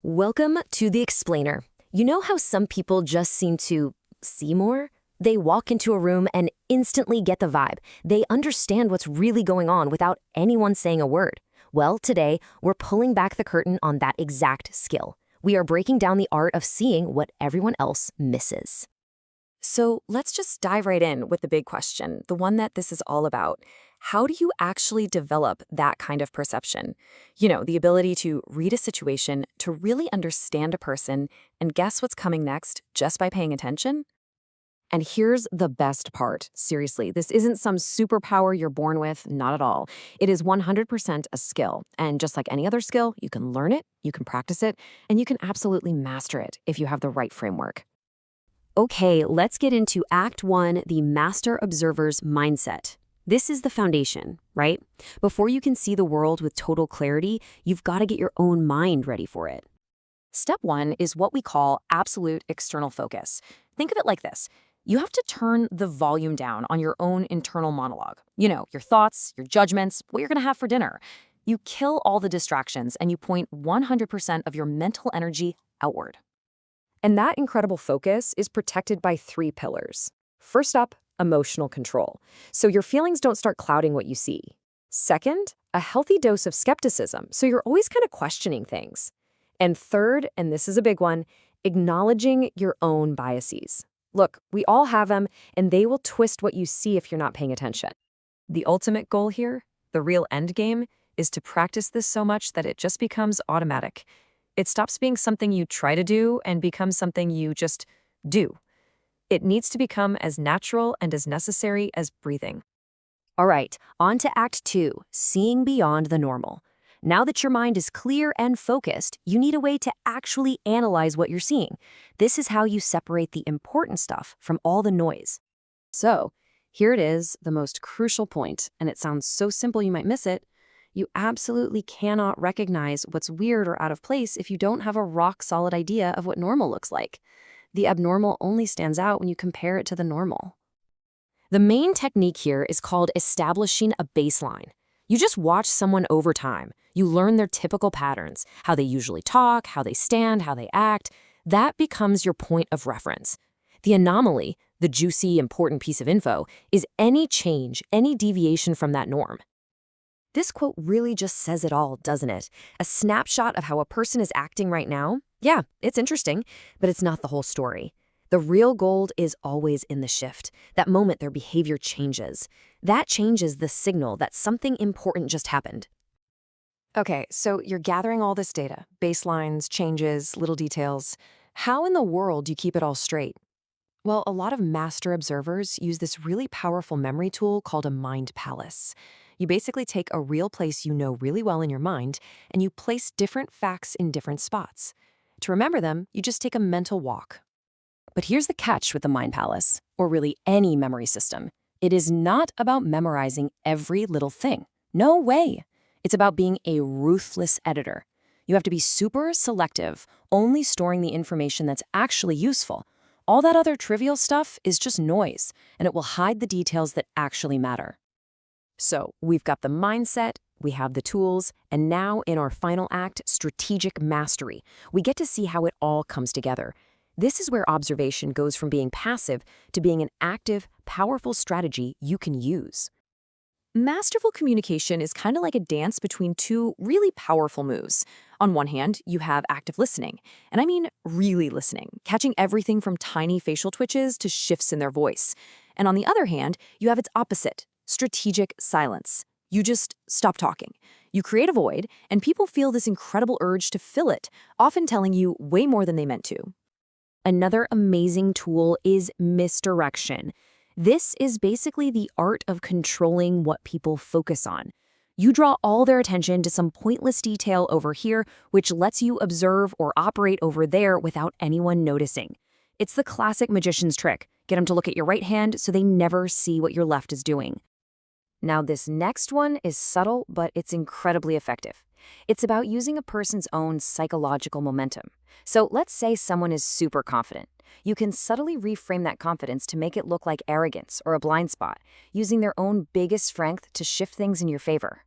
Welcome to The Explainer. You know how some people just seem to see more? They walk into a room and instantly get the vibe. They understand what's really going on without anyone saying a word. Well, today, we're pulling back the curtain on that exact skill. We are breaking down the art of seeing what everyone else misses. So let's just dive right in with the big question, the one that this is all about. How do you actually develop that kind of perception? You know, the ability to read a situation, to really understand a person, and guess what's coming next just by paying attention? And here's the best part. Seriously, this isn't some superpower you're born with, not at all. It is 100% a skill. And just like any other skill, you can learn it, you can practice it, and you can absolutely master it if you have the right framework. Okay, let's get into Act 1, the Master Observer's Mindset. This is the foundation, right? Before you can see the world with total clarity, you've got to get your own mind ready for it. Step 1 is what we call absolute external focus. Think of it like this. You have to turn the volume down on your own internal monologue. You know, your thoughts, your judgments, what you're going to have for dinner. You kill all the distractions and you point 100% of your mental energy outward. And that incredible focus is protected by 3 pillars. First up, emotional control. So your feelings don't start clouding what you see. Second, a healthy dose of skepticism. So you're always kind of questioning things. And third, and this is a big one, acknowledging your own biases. Look, we all have them, and they will twist what you see if you're not paying attention. The ultimate goal here, the real end game, is to practice this so much that it just becomes automatic. It stops being something you try to do and becomes something you just do. It needs to become as natural and as necessary as breathing. All right, on to Act 2, seeing beyond the normal. Now that your mind is clear and focused, you need a way to actually analyze what you're seeing. This is how you separate the important stuff from all the noise. So, here it is, the most crucial point, and it sounds so simple you might miss it. You absolutely cannot recognize what's weird or out of place if you don't have a rock-solid idea of what normal looks like. The abnormal only stands out when you compare it to the normal. The main technique here is called establishing a baseline. You just watch someone over time. You learn their typical patterns, how they usually talk, how they stand, how they act. That becomes your point of reference. The anomaly, the juicy, important piece of info, is any change, any deviation from that norm. This quote really just says it all, doesn't it? A snapshot of how a person is acting right now? Yeah, it's interesting, but it's not the whole story. The real gold is always in the shift, that moment their behavior changes. That changes the signal that something important just happened. Okay, so you're gathering all this data, baselines, changes, little details. How in the world do you keep it all straight? Well, a lot of master observers use this really powerful memory tool called a mind palace. You basically take a real place you know really well in your mind, and you place different facts in different spots. To remember them, you just take a mental walk. But here's the catch with the Mind Palace, or really any memory system. It is not about memorizing every little thing. No way. It's about being a ruthless editor. You have to be super selective, only storing the information that's actually useful. All that other trivial stuff is just noise, and it will hide the details that actually matter. So we've got the mindset, we have the tools, and now in our final act, strategic mastery, we get to see how it all comes together. This is where observation goes from being passive to being an active, powerful strategy you can use. Masterful communication is kind of like a dance between 2 really powerful moves. On one hand, you have active listening, and I mean really listening, catching everything from tiny facial twitches to shifts in their voice. And on the other hand, you have its opposite, strategic silence. You just stop talking. You create a void, and people feel this incredible urge to fill it, often telling you way more than they meant to. Another amazing tool is misdirection. This is basically the art of controlling what people focus on. You draw all their attention to some pointless detail over here, which lets you observe or operate over there without anyone noticing. It's the classic magician's trick. Get them to look at your right hand so they never see what your left is doing. Now, this next one is subtle, but it's incredibly effective. It's about using a person's own psychological momentum. So let's say someone is super confident. You can subtly reframe that confidence to make it look like arrogance or a blind spot, using their own biggest strength to shift things in your favor.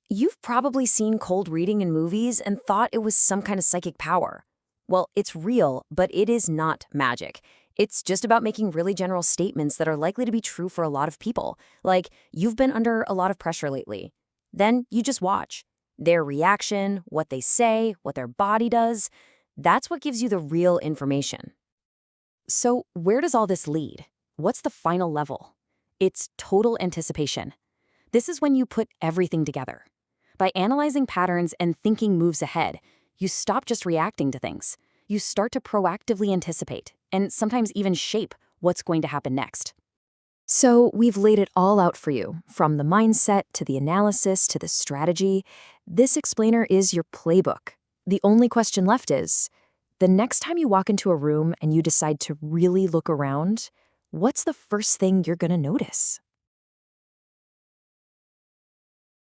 You've probably seen cold reading in movies and thought it was some kind of psychic power. Well, it's real, but it is not magic. It's just about making really general statements that are likely to be true for a lot of people, like you've been under a lot of pressure lately. Then you just watch. Their reaction, what they say, what their body does, that's what gives you the real information. So, where does all this lead? What's the final level? It's total anticipation. This is when you put everything together. By analyzing patterns and thinking moves ahead, you stop just reacting to things. You start to proactively anticipate and sometimes even shape what's going to happen next. So, we've laid it all out for you, from the mindset to the analysis to the strategy. This explainer is your playbook. The only question left is, the next time you walk into a room and you decide to really look around, what's the first thing you're going to notice?